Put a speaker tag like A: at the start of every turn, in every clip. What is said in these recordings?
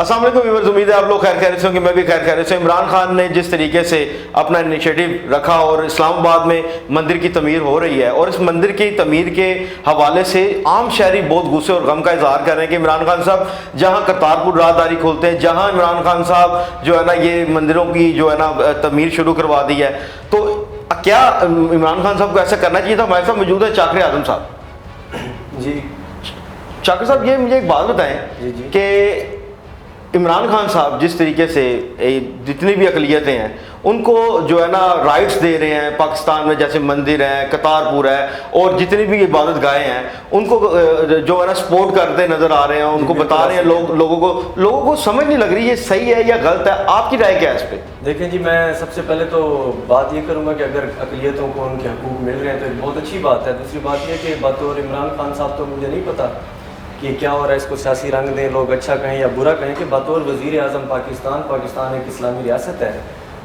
A: السلام علیکم ویورز، امید ہے آپ لوگ خیر خیریت سے ہوں گے، میں بھی خیر خیریت سے ہوں۔ عمران خان نے جس طریقے سے اپنا انیشیٹو رکھا اور اسلام آباد میں مندر کی تعمیر ہو رہی ہے، اور اس مندر کی تعمیر کے حوالے سے عام شہری بہت غصے اور غم کا اظہار کر رہے ہیں کہ عمران خان صاحب جہاں کرتارپور راہداری کھولتے ہیں، جہاں عمران خان صاحب جو ہے نا یہ مندروں کی جو ہے نا تعمیر شروع کروا دی ہے، تو کیا عمران خان صاحب کو ایسا کرنا چاہیے تھا؟ ہمارے ساتھ موجود ہے چاکر اعظم صاحب۔
B: جی
A: چاکر صاحب، یہ مجھے ایک بات بتائیں کہ عمران خان صاحب جس طریقے سے جتنی بھی اقلیتیں ہیں ان کو جو ہے نا رائٹس دے رہے ہیں پاکستان میں، جیسے مندر ہے، کرتارپور ہے، اور جتنی بھی عبادت گاہیں ہیں ان کو جو ہے نا سپورٹ کرتے نظر آ رہے ہیں، ان کو بتا رہے ہیں، لوگوں کو سمجھ نہیں لگ رہی یہ صحیح ہے یا غلط ہے۔ آپ کی رائے کیا ہے اس پہ؟
B: دیکھیں جی، میں سب سے پہلے تو بات یہ کروں گا کہ اگر اقلیتوں کو ان کے حقوق مل رہے ہیں تو ایک بہت اچھی بات ہے۔ دوسری بات یہ کہ بطور عمران خان صاحب تو مجھے نہیں پتہ کہ کیا ہو رہا ہے، اس کو سیاسی رنگ دیں، لوگ اچھا کہیں یا برا کہیں، کہ بطور وزیر اعظم پاکستان ایک اسلامی ریاست ہے،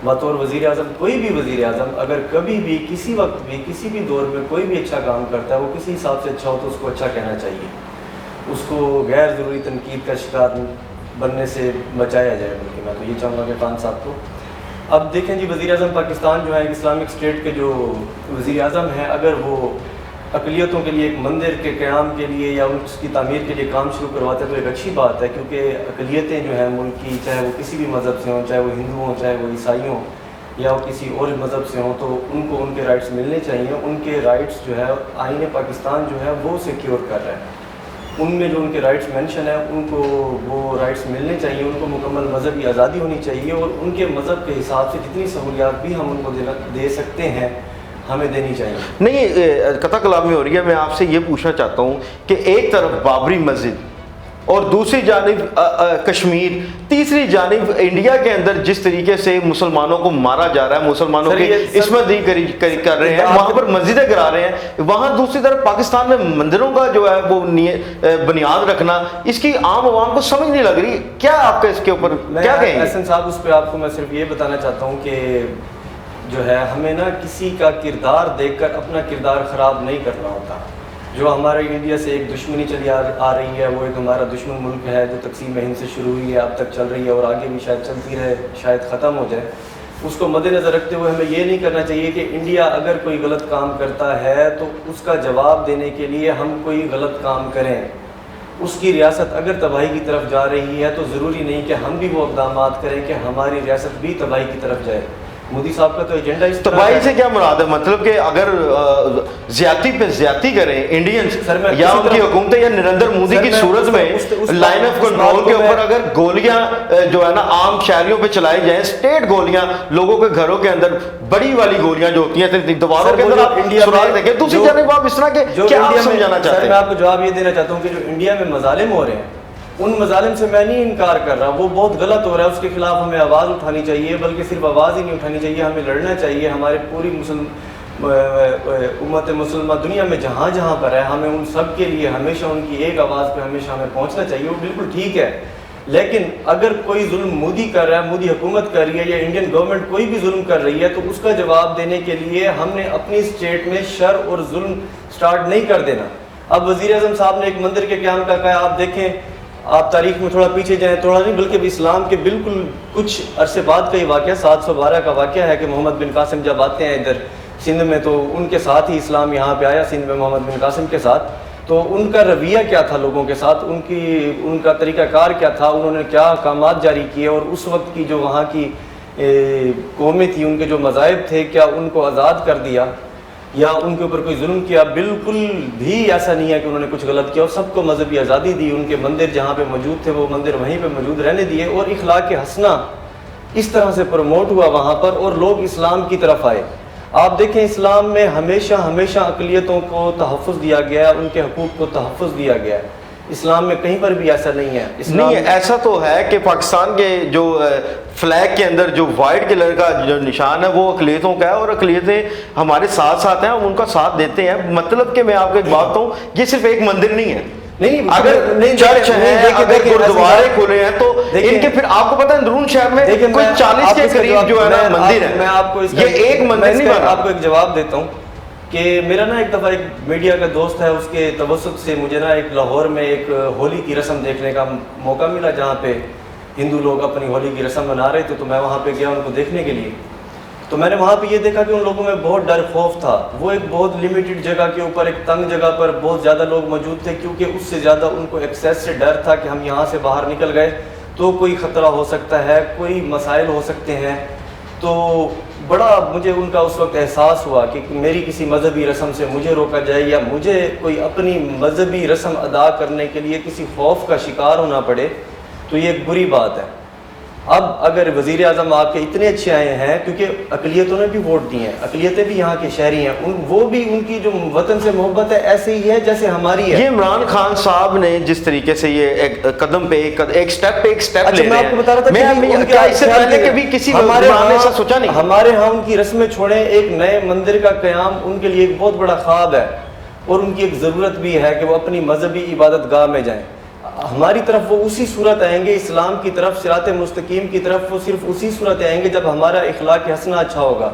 B: بطور وزیر اعظم کوئی بھی وزیر اعظم اگر کبھی بھی کسی وقت بھی کسی بھی دور میں کوئی بھی اچھا کام کرتا ہے، وہ کسی حساب سے اچھا ہو تو اس کو اچھا کہنا چاہیے، اس کو غیر ضروری تنقید کا شکار بننے سے بچایا جائے۔ بلکہ میں تو یہ چاہوں گا کہ خان صاحب کو اب دیکھیں جی، وزیر اعظم پاکستان جو ہے ایک اسلامک اسٹیٹ کے جو وزیر اعظم ہیں، اگر وہ اقلیتوں کے لیے ایک مندر کے قیام کے لیے یا اس کی تعمیر کے لیے کام شروع کرواتے ہیں تو ایک اچھی بات ہے، کیونکہ اقلیتیں جو ہیں ملک کی، چاہے وہ کسی بھی مذہب سے ہوں، چاہے وہ ہندو ہوں، چاہے وہ عیسائی ہوں یا وہ کسی اور مذہب سے ہوں، تو ان کو ان کے رائٹس ملنے چاہیے۔ ان کے رائٹس جو ہے آئین پاکستان جو ہے وہ سیکیور کر رہا ہے، ان میں جو ان کے رائٹس مینشن ہیں ان کو وہ رائٹس ملنے چاہیے، ان کو مکمل مذہبی آزادی ہونی چاہیے، اور ان کے مذہب کے حساب سے جتنی سہولیات بھی ہم ان کو دے سکتے ہیں ہمیں دینی چاہیے۔
A: نہیں، قطع کلامی ہو رہی ہے، میں آپ سے یہ پوچھنا چاہتا ہوں کہ ایک طرف بابری مسجد اور دوسری جانب کشمیر، تیسری جانب انڈیا کے اندر جس طریقے سے مسلمانوں کو مارا جا رہا ہے، مسلمانوں کی عصمت دری کر رہے ہیں، وہاں پر مسجدیں گرا رہے ہیں، وہاں دوسری طرف پاکستان میں مندروں کا جو ہے وہ بنیاد رکھنا، اس کی عام عوام کو سمجھ نہیں لگ رہی۔ کیا آپ کا اس کے اوپر کیا کہیں گے؟
B: احسن صاحب، اس پہ آپ کو میں صرف یہ بتانا چاہتا ہوں کہ جو ہے ہمیں نا کسی کا کردار دیکھ کر اپنا کردار خراب نہیں کرنا ہوتا۔ جو ہمارے انڈیا سے ایک دشمنی چلی آ رہی ہے، وہ ایک ہمارا دشمن ملک ہے جو تقسیم ہند سے شروع ہوئی ہے، اب تک چل رہی ہے اور آگے بھی شاید چلتی رہے، شاید ختم ہو جائے۔ اس کو مد نظر رکھتے ہوئے ہمیں یہ نہیں کرنا چاہیے کہ انڈیا اگر کوئی غلط کام کرتا ہے تو اس کا جواب دینے کے لیے ہم کوئی غلط کام کریں۔ اس کی ریاست اگر تباہی کی طرف جا رہی ہے تو ضروری نہیں کہ ہم بھی وہ اقدامات کریں کہ ہماری ریاست بھی تباہی کی طرف جائے۔ مودی صاحب کا تو ایجنڈا اس
A: تباہی سے کیا مراد ہے؟ مطلب کہ اگر زیادتی پہ زیادتی کریں انڈینز یا ان کی حکومتیں یا نریندر مودی کی صورت میں لائن آف کنٹرول کے اوپر اگر گولیاں جو ہے نا عام شہریوں پہ چلائی جائیں، اسٹیٹ گولیاں لوگوں کے گھروں کے اندر، بڑی والی گولیاں جو ہوتی ہیں دیواروں کے اندر، آپ سراغ دیکھیں، دوسری جانب آپ اس طرح کے کیا آپ سمجھانا چاہتے ہیں؟
B: میں آپ کو جواب یہ دینا چاہتا ہوں کہ جو انڈیا میں مظالم ہو رہے ہیں ان مظالم سے میں نہیں انکار کر رہا، وہ بہت غلط ہو رہا ہے، اس کے خلاف ہمیں آواز اٹھانی چاہیے، بلکہ صرف آواز ہی نہیں اٹھانی چاہیے، ہمیں لڑنا چاہیے۔ ہمارے پوری امت مسلمہ دنیا میں جہاں جہاں پر ہے، ہمیں ان سب کے لیے ہمیشہ ان کی ایک آواز پہ ہمیشہ ہمیں پہنچنا چاہیے، وہ بالکل ٹھیک ہے۔ لیکن اگر کوئی ظلم مودی کر رہا ہے، مودی حکومت کر رہی ہے یا انڈین گورنمنٹ کوئی بھی ظلم کر رہی ہے، تو اس کا جواب دینے کے لیے ہم نے اپنی اسٹیٹ میں شر اور ظلم سٹارٹ نہیں کر دینا۔ اب وزیر اعظم صاحب نے ایک مندر کے قیام کا کہا، آپ دیکھیں، آپ تاریخ میں تھوڑا پیچھے جائیں، تھوڑا نہیں بلکہ اسلام کے بالکل کچھ عرصے بعد کا یہ واقعہ 712 کا واقعہ ہے کہ محمد بن قاسم جب آتے ہیں ادھر سندھ میں تو ان کے ساتھ ہی اسلام یہاں پہ آیا، سندھ میں محمد بن قاسم کے ساتھ۔ تو ان کا رویہ کیا تھا لوگوں کے ساتھ، ان کا طریقہ کار کیا تھا، انہوں نے کیا احکامات جاری کیے، اور اس وقت کی جو وہاں کی قومیں تھیں، ان کے جو مذاہب تھے، کیا ان کو آزاد کر دیا یا ان کے اوپر کوئی ظلم کیا؟ بالکل بھی ایسا نہیں ہے کہ انہوں نے کچھ غلط کیا، اور سب کو مذہبی آزادی دی، ان کے مندر جہاں پہ موجود تھے وہ مندر وہیں پہ موجود رہنے دیے، اور اخلاق حسنہ اس طرح سے پروموٹ ہوا وہاں پر اور لوگ اسلام کی طرف آئے۔ آپ دیکھیں اسلام میں ہمیشہ اقلیتوں کو تحفظ دیا گیا ہے، ان کے حقوق کو تحفظ دیا گیا ہے، اسلام میں کہیں پر بھی ایسا نہیں ہے۔
A: نہیں، ایسا تو ہے کہ پاکستان کے جو فلیگ کے اندر جو وائٹ کلر کا جو نشان ہے وہ اقلیتوں کا ہے، اور اقلیتیں ہمارے ساتھ ساتھ ہیں، ہم ان کا ساتھ دیتے ہیں۔ مطلب کہ میں آپ کو ایک بات کہوں، یہ صرف ایک مندر نہیں ہے، اگر چرچ ہے، اگر گردوارے کھلے ہیں تو ان کے پھر آپ کو پتہ ہے اندرون شہر میں کوئی 40 کے قریب جو ہے نا مندر ہے،
B: میں آپ کو
A: یہ ایک مندر نہیں بنا۔
B: آپ کو ایک جواب دیتا ہوں کہ میرا نا ایک دفعہ ایک میڈیا کا دوست ہے، اس کے توسط سے مجھے نا ایک لاہور میں ایک ہولی کی رسم دیکھنے کا موقع ملا، جہاں پہ ہندو لوگ اپنی ہولی کی رسم منا رہے تھے، تو میں وہاں پہ گیا ان کو دیکھنے کے لیے. تو میں نے وہاں پہ یہ دیکھا کہ ان لوگوں میں بہت ڈر خوف تھا. وہ ایک بہت لمیٹڈ جگہ کے اوپر، ایک تنگ جگہ پر بہت زیادہ لوگ موجود تھے، کیونکہ اس سے زیادہ ان کو ایکسیس سے ڈر تھا کہ ہم یہاں سے باہر نکل گئے تو کوئی خطرہ ہو سکتا ہے، کوئی مسائل ہو سکتے ہیں. تو بڑا مجھے ان کا اس وقت احساس ہوا کہ میری کسی مذہبی رسم سے مجھے روکا جائے، یا مجھے کوئی اپنی مذہبی رسم ادا کرنے کے لیے کسی خوف کا شکار ہونا پڑے، تو یہ ایک بری بات ہے. اب اگر وزیر اعظم آپ کے اتنے اچھے آئے ہیں، کیونکہ اقلیتوں نے بھی ووٹ دی ہیں، اقلیتیں بھی یہاں کے شہری ہیں، وہ بھی ان کی جو وطن سے محبت ہے ایسے ہی ہے جیسے ہماری ہے.
A: یہ عمران خان صاحب نے جس طریقے سے یہ ایک قدم پہ ایک سٹیپ لے
B: میں آپ کو بتا رہا تھا کہ
A: کیا اس سے پہلے کہ بھی کسی
B: ہمارے
A: نے ایسا سوچا نہیں؟
B: ہمارے ہاں ان کی رسمیں چھوڑیں، ایک نئے مندر کا قیام ان کے لیے ایک بہت بڑا خواب ہے، اور ان کی ایک ضرورت بھی ہے کہ وہ اپنی مذہبی عبادت گاہ میں جائیں. ہماری طرف وہ اسی صورت آئیں گے، اسلام کی طرف، صراط مستقیم کی طرف وہ صرف اسی صورت آئیں گے جب ہمارا اخلاق حسنہ اچھا ہوگا.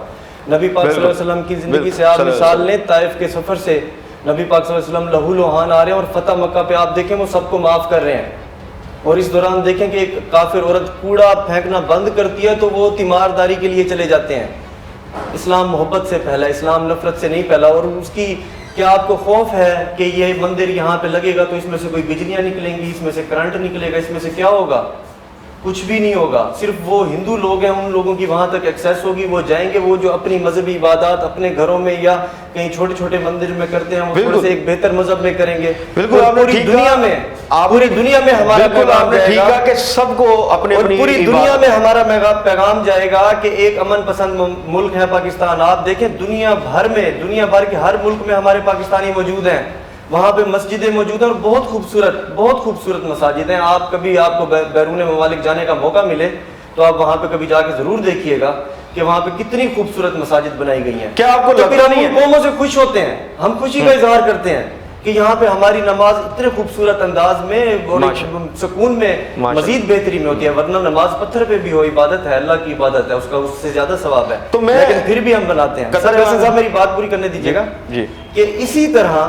B: نبی پاک صلی اللہ علیہ وسلم کی زندگی سے آپ مثال لیں، طائف کے سفر سے نبی پاک صلی اللہ علیہ وسلم لہو لہان آ رہے ہیں، اور فتح مکہ پہ آپ دیکھیں وہ سب کو معاف کر رہے ہیں. اور اس دوران دیکھیں کہ ایک کافر عورت کوڑا پھینکنا بند کرتی ہے تو وہ تیمارداری کے لیے چلے جاتے ہیں. اسلام محبت سے پھیلا، اسلام نفرت سے نہیں پھیلا. اور اس کی کیا آپ کو خوف ہے کہ یہ مندر یہاں پہ لگے گا تو اس میں سے کوئی بجلیاں نکلیں گی، اس میں سے کرنٹ نکلے گا، اس میں سے کیا ہوگا؟ کچھ بھی نہیں ہوگا. صرف وہ ہندو لوگ ہیں، ان لوگوں کی وہاں تک ایکسیس ہوگی، وہ جائیں گے، وہ جو اپنی مذہبی عبادات اپنے گھروں میں یا کہیں چھوٹے چھوٹے مندر میں کرتے ہیں وہ تھوڑے سے ایک بہتر مذہب میں کریں گے.
A: بالکل
B: پوری دنیا میں ہمارا پیغام جائے گا
A: کہ سب کو اپنے
B: پوری دنیا میں ہمارا پیغام جائے گا کہ ایک امن پسند ملک ہے پاکستان. آپ دیکھیں دنیا بھر کے ہر ملک میں ہمارے پاکستانی موجود ہیں، وہاں پہ مسجدیں موجود ہیں، اور بہت خوبصورت مساجد ہیں. آپ کو بیرون ممالک جانے کا موقع ملے تو آپ وہاں پہ کبھی جا کے ضرور دیکھیے گا کہ وہاں پہ کتنی خوبصورت مساجد بنائی گئی ہیں.
A: کیا آپ کو لگتا نہیں ہے
B: قوموں سے خوش ہوتے ہیں، ہم خوشی کا اظہار کرتے ہیں کہ یہاں پہ ہماری نماز اتنے خوبصورت انداز میں اور سکون میں مزید بہتری میں ہوتی ہے. ورنہ نماز پتھر پہ بھی ہو، عبادت ہے، اللہ کی عبادت ہے، اس کا اس سے زیادہ ثواب ہے، لیکن پھر بھی ہم بناتے ہیں. سر ویسے صاحب میری بات پوری کرنے دیجیے گا کہ اسی طرح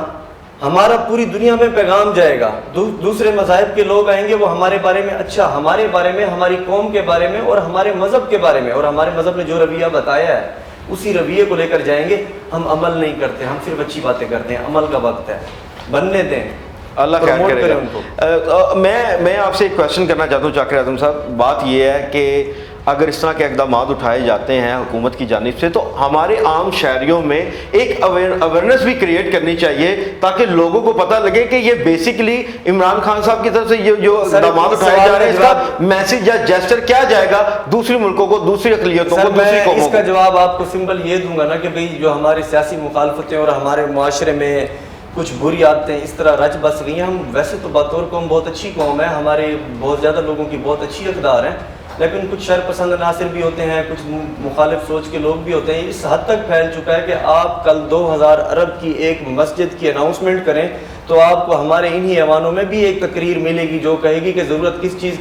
B: ہمارا پوری دنیا میں پیغام جائے گا. دوسرے مذاہب کے لوگ آئیں گے، وہ ہمارے بارے میں اچھا، ہمارے بارے میں، ہماری قوم کے بارے میں اور ہمارے مذہب کے بارے میں، اور ہمارے مذہب نے جو رویہ بتایا ہے اسی رویے کو لے کر جائیں گے. ہم عمل نہیں کرتے، ہم صرف اچھی باتیں کرتے ہیں. عمل کا وقت ہے، بننے دیں،
A: اللہ خیر کرے گا. میں آپ سے ایک کویشچن کرنا چاہتا ہوں چاکر اعظم صاحب. بات یہ ہے کہ اگر اس طرح کے اقدامات اٹھائے جاتے ہیں حکومت کی جانب سے تو ہمارے عام شہریوں میں ایک اویئرنیس بھی کریٹ کرنی چاہیے تاکہ لوگوں کو پتہ لگے کہ یہ بیسیکلی عمران خان صاحب کی طرف سے یہ جو اقدامات اٹھائے جا رہے ہیں اس کا میسج یا جیسچر کیا جائے گا دوسری ملکوں کو، دوسری اقلیتوں کو، دوسری قوموں کو؟
B: اس کا جواب آپ کو سمپل یہ دوں گا نا کہ بھئی جو ہماری سیاسی مخالفتیں اور ہمارے معاشرے میں کچھ بری عادتیں اس طرح رچ بس گئی ہیں. ہم ویسے تو بطور قوم بہت اچھی قوم ہے، ہمارے بہت زیادہ لوگوں کی بہت اچھی اقدار ہیں، لیکن کچھ شر پسند عناصر بھی ہوتے ہیں، کچھ مخالف سوچ کے لوگ بھی ہوتے ہیں. اس حد تک پھیل چکا ہے کہ آپ کل 2000 ارب کی ایک مسجد کی اناؤنسمنٹ کریں تو آپ کو ہمارے انہی ایوانوں میں بھی ایک تقریر ملے گی جو کہے گی کہ ضرورت کس چیز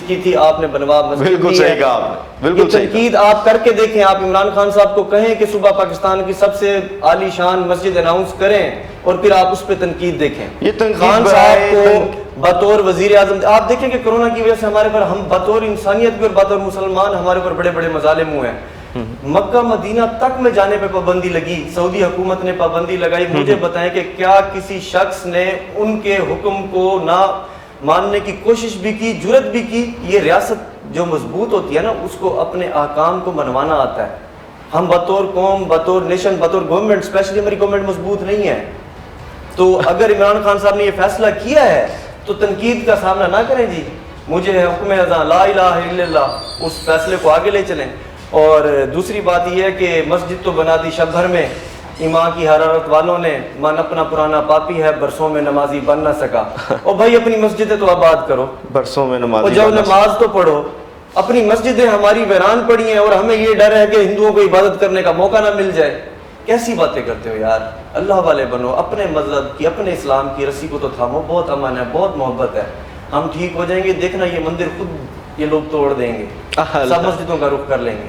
B: کی تھی آپ نے بنوا مسجد.
A: بالکل صحیح کہا آپ نے، بالکل صحیح.
B: تنقید آپ کر کے دیکھیں، آپ عمران خان صاحب کو کہیں کہ صبح پاکستان کی سب سے عالی شان مسجد اناؤنس کریں اور پھر آپ اس پہ تنقید دیکھیں.
A: یہ
B: خان صاحب کو بطور وزیر اعظم آپ دیکھیں کہ کرونا کی وجہ سے ہمارے پر، ہم بطور انسانیت بھی اور بطور مسلمان ہمارے پر بڑے بڑے مظالم ہوئے ہیں. مکہ مدینہ تک میں جانے پہ پابندی لگی، سعودی حکومت نے پابندی لگائی. مجھے بتائیں کہ کیا کسی شخص نے ان کے حکم کو نہ ماننے کی کوشش بھی کی، جرت بھی کی؟ یہ ریاست جو مضبوط ہوتی ہے نا اس کو اپنے احکام کو منوانا آتا ہے. ہم بطور قوم، بطور نیشن، بطور گورنمنٹ، اسپیشلی ہماری گورنمنٹ مضبوط نہیں ہے. تو اگر عمران خان صاحب نے یہ فیصلہ کیا ہے تو تنقید کا سامنا نہ کریں جی. مجھے حکم اذان لا الہ الا اللہ، اس فیصلے کو آگے لے چلیں. اور دوسری بات یہ ہے کہ مسجد تو بنا دی شب بھر میں، ایمان کی حرارت والوں نے، من اپنا پرانا پاپی ہے برسوں میں نمازی بن نہ سکا. اور بھائی اپنی مسجدیں تو آباد کرو،
A: برسوں میں نمازی،
B: اور جب نماز تو پڑھو. اپنی مسجدیں ہماری ویران پڑی ہیں اور ہمیں یہ ڈر ہے کہ ہندوؤں کو عبادت کرنے کا موقع نہ مل جائے. کیسی باتیں کرتے ہو یار؟ اللہ والے بنو، اپنے مذہب کی، اپنے اسلام کی رسی کو تو تھامو. بہت امن ہے، بہت محبت ہے. ہم ٹھیک ہو جائیں گے، دیکھنا یہ مندر خود یہ لوگ توڑ دیں گے، سب مسجدوں کا رخ کر لیں گے.